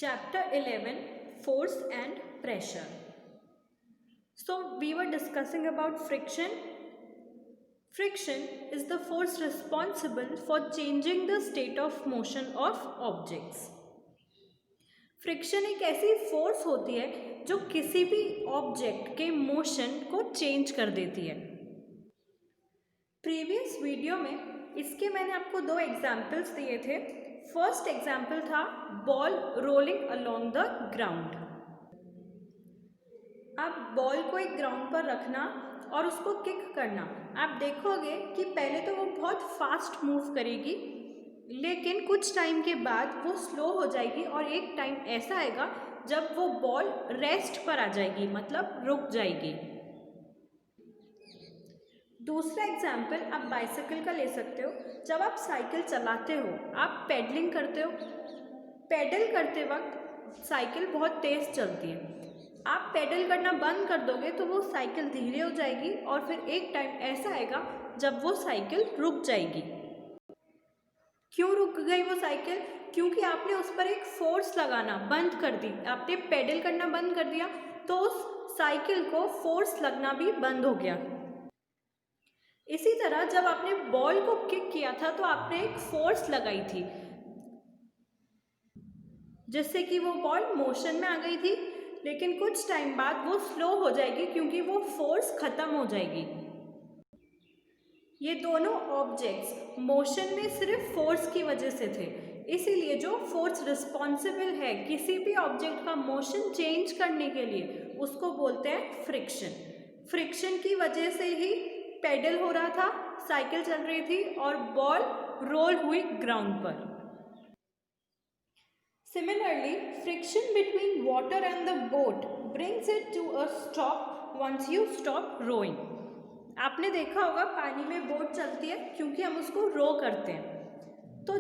Chapter 11, Force and Pressure. So we were discussing about friction. Friction is the force responsible for changing the state of motion of objects. Friction एक ऐसी force होती है जो किसी भी object के motion को चेंज कर देती है। प्रीवियस वीडियो में इसके मैंने आपको दो एग्जाम्पल्स दिए थे। फर्स्ट एग्जाम्पल था ball rolling along the ground. आप बॉल को एक ग्राउंड पर रखना और उसको किक करना, आप देखोगे कि पहले तो वो बहुत फास्ट मूव करेगी, लेकिन कुछ टाइम के बाद वो स्लो हो जाएगी और एक टाइम ऐसा आएगा जब वो बॉल रेस्ट पर आ जाएगी, मतलब रुक जाएगी। दूसरा एग्जाम्पल आप बाइसाइकिल का ले सकते हो। जब आप साइकिल चलाते हो, आप पेडलिंग करते हो, पेडल करते वक्त साइकिल बहुत तेज़ चलती है। आप पेडल करना बंद कर दोगे तो वो साइकिल धीरे हो जाएगी और फिर एक टाइम ऐसा आएगा जब वो साइकिल रुक जाएगी। क्यों रुक गई वो साइकिल? क्योंकि आपने उस पर एक फोर्स लगाना बंद कर दी। आपने पेडल करना बंद कर दिया तो उस साइकिल को फोर्स लगना भी बंद हो गया। इसी तरह जब आपने बॉल को किक किया था तो आपने एक फोर्स लगाई थी जिससे कि वो बॉल मोशन में आ गई थी, लेकिन कुछ टाइम बाद वो स्लो हो जाएगी क्योंकि वो फोर्स खत्म हो जाएगी। ये दोनों ऑब्जेक्ट्स मोशन में सिर्फ फोर्स की वजह से थे, इसीलिए जो फोर्स रिस्पॉन्सिबल है किसी भी ऑब्जेक्ट का मोशन चेंज करने के लिए उसको बोलते हैं फ्रिक्शन। फ्रिक्शन की वजह से ही पेडल हो रहा था, साइकिल चल रही थी और बॉल रोल हुई ग्राउंड पर। Similarly, friction between water and the boat brings it to a stop once you stop rowing. आपने देखा होगा पानी में बोट चलती है क्योंकि हम उसको रो करते हैं, तो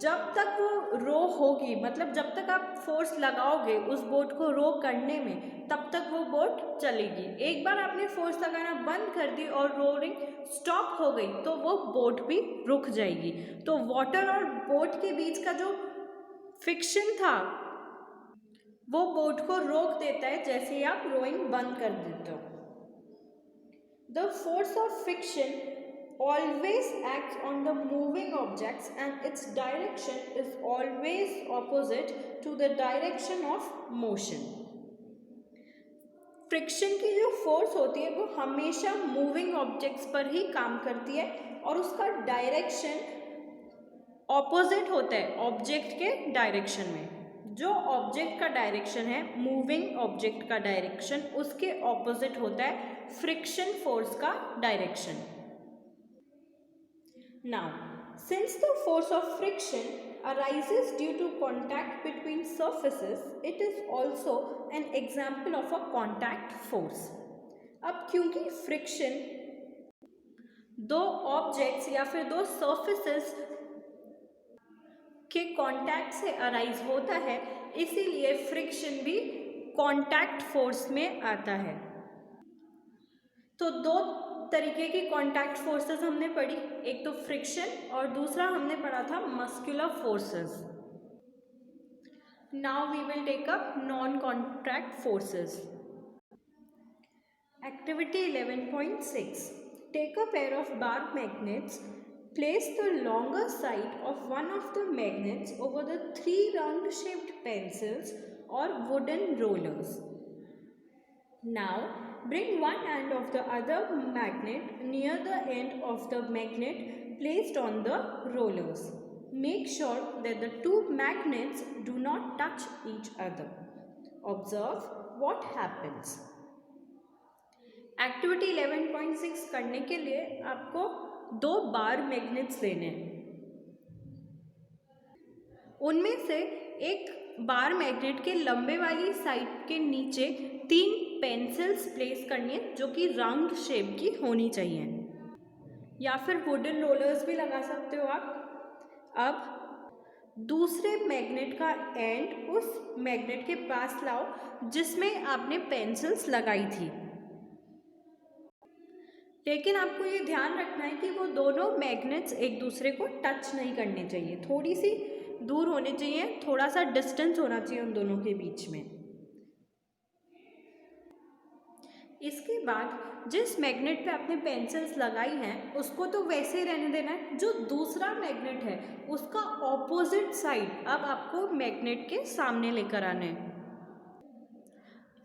जब तक वो रो होगी, मतलब जब तक आप फोर्स लगाओगे उस बोट को रो करने में, तब तक वो बोट चलेगी। एक बार आपने फोर्स लगाना बंद कर दी और रोलिंग स्टॉप हो गई तो वो बोट भी रुक जाएगी। तो वाटर और बोट के बीच का जो फ्रिक्शन था वो बोट को रोक देता है जैसे ही आप रोइंग बंद कर देते हो। The force of friction always acts on the moving objects and its direction is always opposite to the direction of motion. Friction की जो फोर्स होती है वो हमेशा मूविंग ऑब्जेक्ट्स पर ही काम करती है और उसका डायरेक्शन ऑपोजिट होता है ऑब्जेक्ट के डायरेक्शन में। जो ऑब्जेक्ट का डायरेक्शन है, मूविंग ऑब्जेक्ट का डायरेक्शन, उसके ऑपोजिट होता है फ्रिक्शन फोर्स का direction. Now, since the force of friction arises due to contact between surfaces, it is also an example of a contact force. अब क्योंकि फ्रिक्शन दो ऑब्जेक्ट्स या फिर दो सर्फेसेस के कांटेक्ट से अराइज होता है, इसीलिए फ्रिक्शन भी कांटेक्ट फोर्स में आता है। तो दो तरीके की कांटेक्ट फोर्सेस हमने पढ़ी, एक तो फ्रिक्शन और दूसरा हमने पढ़ा था muscular forces. Now we will take up non contact forces. Activity 11.6, take a pair of bar magnets, place the longer side of one of the magnets over the three round shaped pencils or wooden rollers. Now bring one end of the other magnet near the end of the magnet placed on the rollers. Make sure that the two magnets do not touch each other. Observe what happens. Activity 11.6 करने के लिए आपको दो बार magnets लेने हैं। उनमें से एक बार मैग्नेट के लंबे वाली साइड के नीचे 3 पेंसिल्स प्लेस करनी है जो कि राउंड शेप की होनी चाहिए, या फिर वुडन रोलर्स भी लगा सकते हो आप। अब दूसरे मैग्नेट का एंड उस मैग्नेट के पास लाओ जिसमें आपने पेंसिल्स लगाई थी, लेकिन आपको ये ध्यान रखना है कि वो दोनों मैग्नेट्स एक दूसरे को टच नहीं करने चाहिए। थोड़ी सी दूर होने चाहिए, थोड़ा सा डिस्टेंस होना चाहिए उन दोनों के बीच में। इसके बाद जिस मैग्नेट पे आपने पेंसिल्स लगाई हैं उसको तो वैसे ही रहने देना है। जो दूसरा मैग्नेट है उसका ऑपोजिट साइड अब आपको मैग्नेट के सामने लेकर आना है।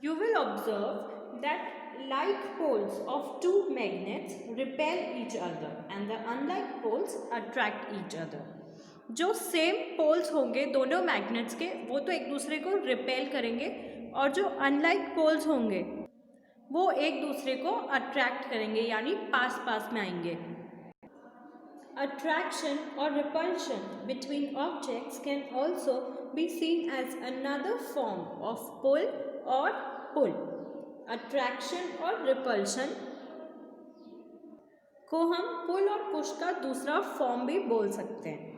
You will observe that like poles of two magnets repel each other and the unlike poles attract each other. जो सेम पोल्स होंगे दोनों मैग्नेट्स के वो तो एक दूसरे को रिपेल करेंगे और जो अनलाइक पोल्स होंगे वो एक दूसरे को अट्रैक्ट करेंगे यानी पास पास में आएंगे। Attraction or repulsion between objects can also be seen as another form of pull or pull. Attraction और repulsion को हम pull और push का दूसरा फॉर्म भी बोल सकते हैं।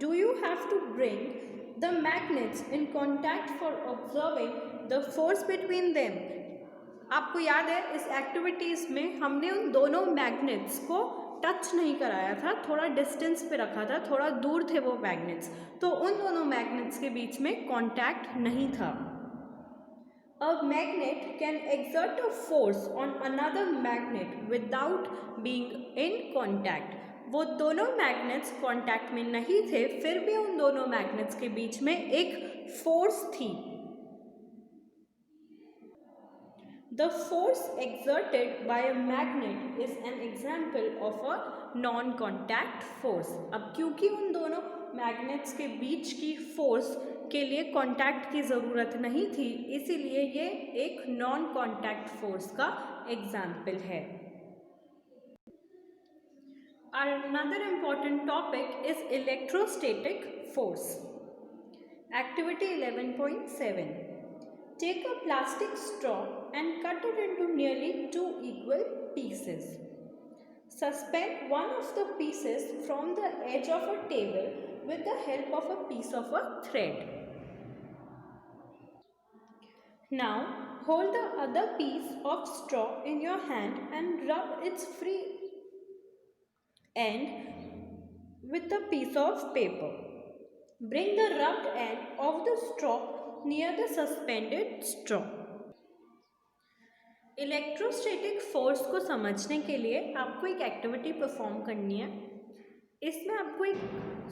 Do you have to bring the magnets in contact for observing the force between them? आपको याद है इस एक्टिविटीज़ में हमने उन दोनों मैग्नेट्स को टच नहीं कराया था, थोड़ा डिस्टेंस पे रखा था, थोड़ा दूर थे वो मैग्नेट्स, तो उन दोनों मैग्नेट्स के बीच में कांटेक्ट नहीं था। A magnet can exert a force on another magnet without being in contact. वो दोनों मैग्नेट्स कांटेक्ट में नहीं थे, फिर भी उन दोनों मैग्नेट्स के बीच में एक फोर्स थी। The force exerted by a magnet is an example of a non-contact force. अब क्योंकि उन दोनों मैग्नेट्स के बीच की फोर्स के लिए कांटेक्ट की ज़रूरत नहीं थी, इसीलिए ये एक नॉन कांटेक्ट फोर्स का एग्जाम्पल है। Another important topic is electrostatic force. Activity 11.7. Take a plastic straw and cut it into nearly 2 equal pieces. Suspend one of the pieces from the edge of a table with the help of a piece of a thread. Now, hold the other piece of straw in your hand and rub its free end with a piece of paper. Bring the rubbed end of the straw near the suspended straw. Electrostatic force को समझने के लिए आपको एक activity perform करनी है। इसमें आपको एक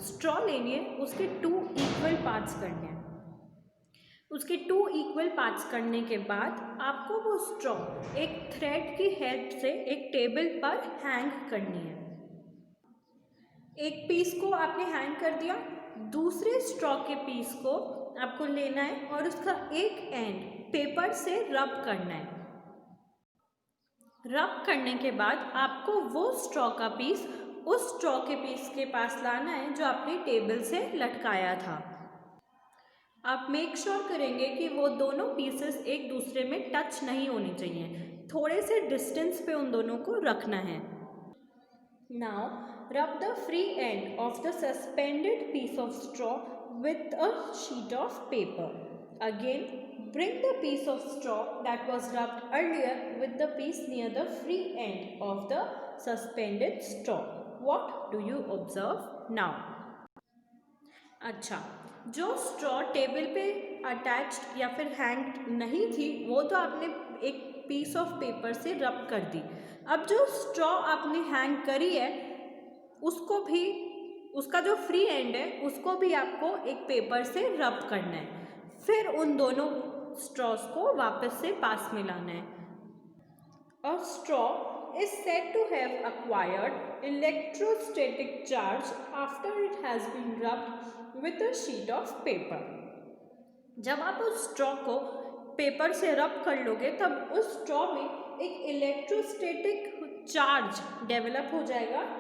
स्ट्रॉ लेनी है, उसके 2 इक्वल पार्ट्स करने हैं। उसके 2 इक्वल पार्ट्स करने के बाद आपको वो स्ट्रॉ एक थ्रेड की हेल्प से एक टेबल पर हैंग करनी है। एक पीस को आपने हैंग कर दिया, दूसरे स्ट्रॉ के पीस को आपको लेना है और उसका एक एंड पेपर से रब करना है। रब करने के बाद आपको वो स्ट्रॉ का पीस उस स्ट्रॉ के पीस के पास लाना है जो आपने टेबल से लटकाया था। आप मेक श्योर करेंगे कि वो दोनों पीसेस एक दूसरे में टच नहीं होने चाहिए, थोड़े से डिस्टेंस पे उन दोनों को रखना है। Now rub the free end of the suspended piece of straw with a sheet of paper. Again, bring the piece of straw that was rubbed earlier with the piece near the free end of the suspended straw. What do you observe now? अच्छा, जो straw table पे attached या फिर hang नहीं थी वो तो आपने एक पीस ऑफ पेपर से रब कर दी। अब जो स्ट्रॉ आपने हैंग करी है उसको भी, उसका जो फ्री एंड है उसको भी आपको एक पेपर से रब करना है, फिर उन दोनों स्ट्रॉस को वापस से पास में लाना है। A straw is said to have acquired electrostatic charge after it has been rubbed with a sheet of paper. जब आप उस स्ट्रॉ को पेपर से रब कर लोगे तब उस स्ट्रॉ में एक इलेक्ट्रोस्टैटिक चार्ज डेवलप हो जाएगा।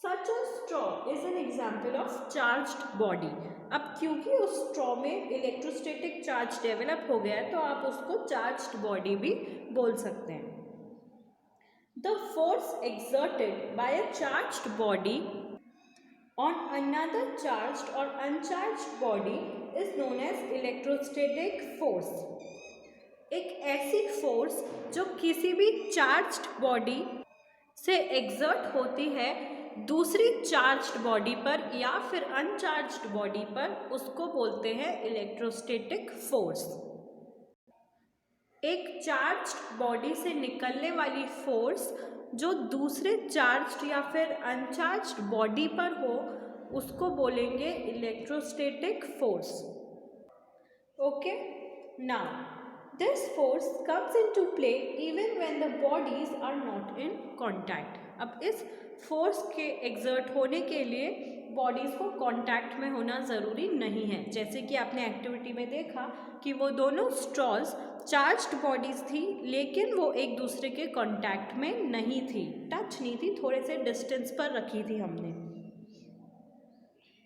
Such a straw is an example of charged body. अब क्योंकि उस स्ट्रॉ में इलेक्ट्रोस्टैटिक चार्ज डेवलप हो गया है तो आप उसको चार्ज्ड बॉडी भी बोल सकते हैं। The force exerted by a charged body on another charged or uncharged body is known as electrostatic force. एक ऐसी फोर्स जो किसी भी चार्ज्ड बॉडी से एग्जर्ट होती है दूसरी चार्ज्ड बॉडी पर या फिर अनचार्ज्ड बॉडी पर, उसको बोलते हैं इलेक्ट्रोस्टैटिक फोर्स। एक चार्ज्ड बॉडी से निकलने वाली फोर्स जो दूसरे चार्ज्ड या फिर अनचार्ज्ड बॉडी पर हो, उसको बोलेंगे electrostatic force. Okay, now this force comes into play even when the bodies are not in contact. अब इस फोर्स के एग्जर्ट होने के लिए बॉडीज़ को कांटेक्ट में होना ज़रूरी नहीं है। जैसे कि आपने एक्टिविटी में देखा कि वो दोनों स्ट्रॉज चार्ज्ड बॉडीज़ थी, लेकिन वो एक दूसरे के कांटेक्ट में नहीं थी, टच नहीं थी, थोड़े से डिस्टेंस पर रखी थी हमने।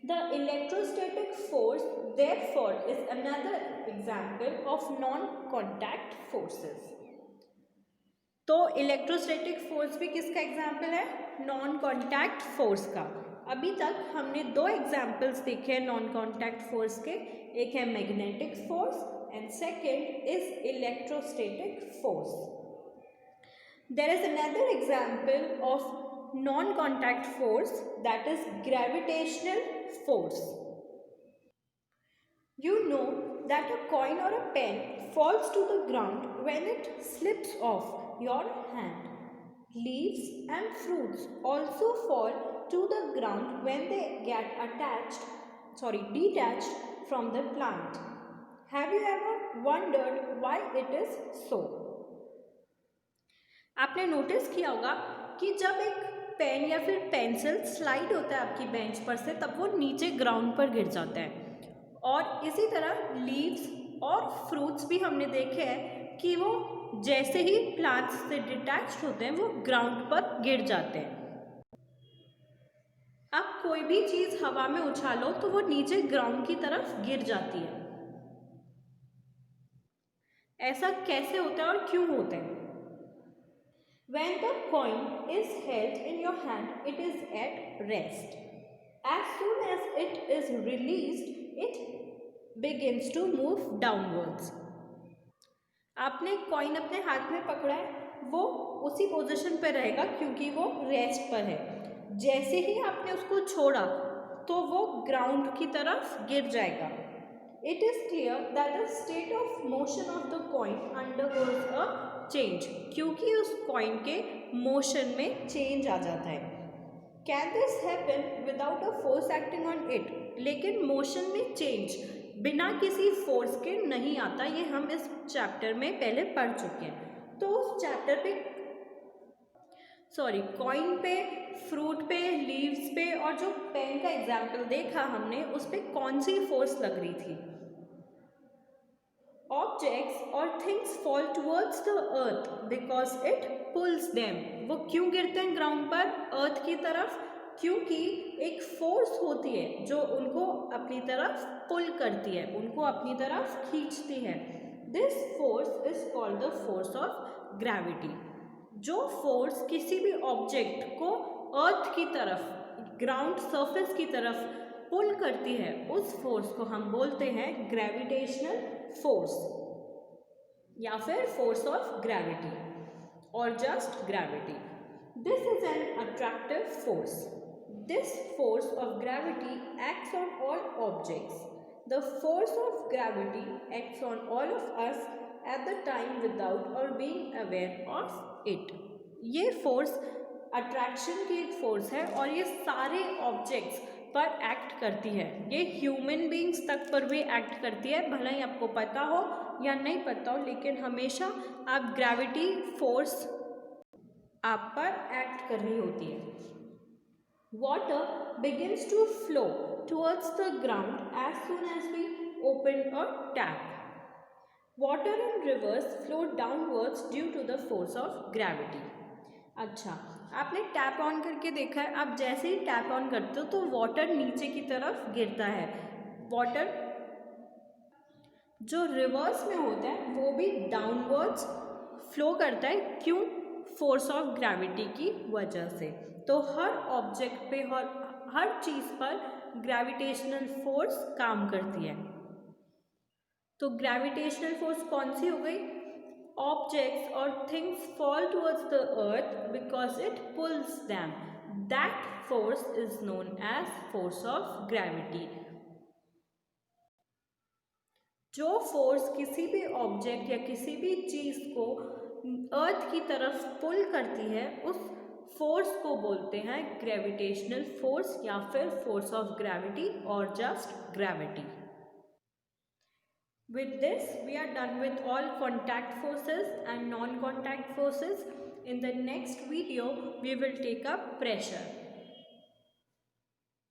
The electrostatic force therefore is another example of non-contact forces. तो इलेक्ट्रोस्टैटिक फोर्स भी किसका एग्जाम्पल है? नॉन कॉन्टैक्ट फोर्स का। अभी तक हमने दो एग्जाम्पल्स देखे हैं नॉन कॉन्टैक्ट फोर्स के, एक है magnetic force and second is electrostatic force. There is another example of non contact force, that is gravitational force. You know that a coin or a pen falls to the ground when it slips off your hand. Leaves and fruits also fall to the ground when they get detached from the plant. Have you ever wondered why it is so? आपने notice किया होगा कि जब एक pen या फिर pencil slide होता है आपकी बेंच पर से, तब वो नीचे ग्राउंड पर गिर जाता है। और इसी तरह लीव्स और फ्रूट्स भी हमने देखे हैं कि वो जैसे ही प्लांट्स से डिटैच्ड होते हैं वो ग्राउंड पर गिर जाते हैं। अब कोई भी चीज़ हवा में उछालो तो वो नीचे ग्राउंड की तरफ गिर जाती है। ऐसा कैसे होता है और क्यों होता है? When the coin is held in your hand, it is at rest. As soon as it is released, it begins to move downwards. आपने कॉइन अपने हाथ में पकड़ा है, वो उसी पोजीशन पर रहेगा क्योंकि वो रेस्ट पर है। जैसे ही आपने उसको छोड़ा तो वो ग्राउंड की तरफ गिर जाएगा। It is clear that the state of motion of the coin undergoes a change, क्योंकि उस कॉइन के मोशन में चेंज आ जाता है। Can this happen without a force acting on it? लेकिन मोशन में चेंज बिना किसी फोर्स के नहीं आता, ये हम इस चैप्टर में पहले पढ़ चुके हैं। तो उस चैप्टर पे कॉइन पे, फ्रूट पे, लीव्स पे और जो पेन का एग्जाम्पल देखा हमने, उस पे कौन सी फोर्स लग रही थी? Objects or things fall towards the earth because it pulls them. वो क्यों गिरते हैं ग्राउंड पर अर्थ की तरफ? क्योंकि एक फोर्स होती है जो उनको अपनी तरफ पुल करती है, उनको अपनी तरफ खींचती है। This force is called the force of gravity. जो फोर्स किसी भी ऑब्जेक्ट को अर्थ की तरफ, ग्राउंड सरफेस की तरफ पुल करती है, उस फोर्स को हम बोलते हैं ग्रेविटेशनल फोर्स या फिर फोर्स ऑफ ग्रेविटी और just gravity. This is an attractive force. This force of gravity acts on all objects. The force of gravity acts on all of us at the time without और being aware of it. ये force attraction की एक force है और ये सारे objects पर act करती है। ये ह्यूमन बीइंग्स तक पर भी एक्ट करती है, भले ही आपको पता हो या नहीं पता हो, लेकिन हमेशा आप ग्रेविटी फोर्स आप पर एक्ट कर रही होती है। Water begins to flow towards the ground as soon as we open a tap. Water in rivers flow downwards due to the force of gravity. अच्छा, आपने टैप ऑन करके देखा है, आप जैसे ही टैप ऑन करते हो तो वाटर नीचे की तरफ गिरता है। वाटर जो रिवर्स में होता है वो भी डाउनवर्ड्स फ्लो करता है। क्यों? फोर्स ऑफ ग्रेविटी की वजह से। तो हर ऑब्जेक्ट पे, हर चीज़ पर ग्रेविटेशनल फोर्स काम करती है। तो ग्रेविटेशनल फोर्स कौन सी हो गई? Objects or things fall towards the earth because it pulls them. That force is known as force of gravity. जो फोर्स किसी भी ऑब्जेक्ट या किसी भी चीज़ को अर्थ की तरफ पुल करती है उस फोर्स को बोलते हैं ग्रेविटेशनल फोर्स या फिर फोर्स ऑफ ग्रेविटी और just gravity. With this, we are done with all contact forces and non-contact forces. In the next video, we will take up pressure.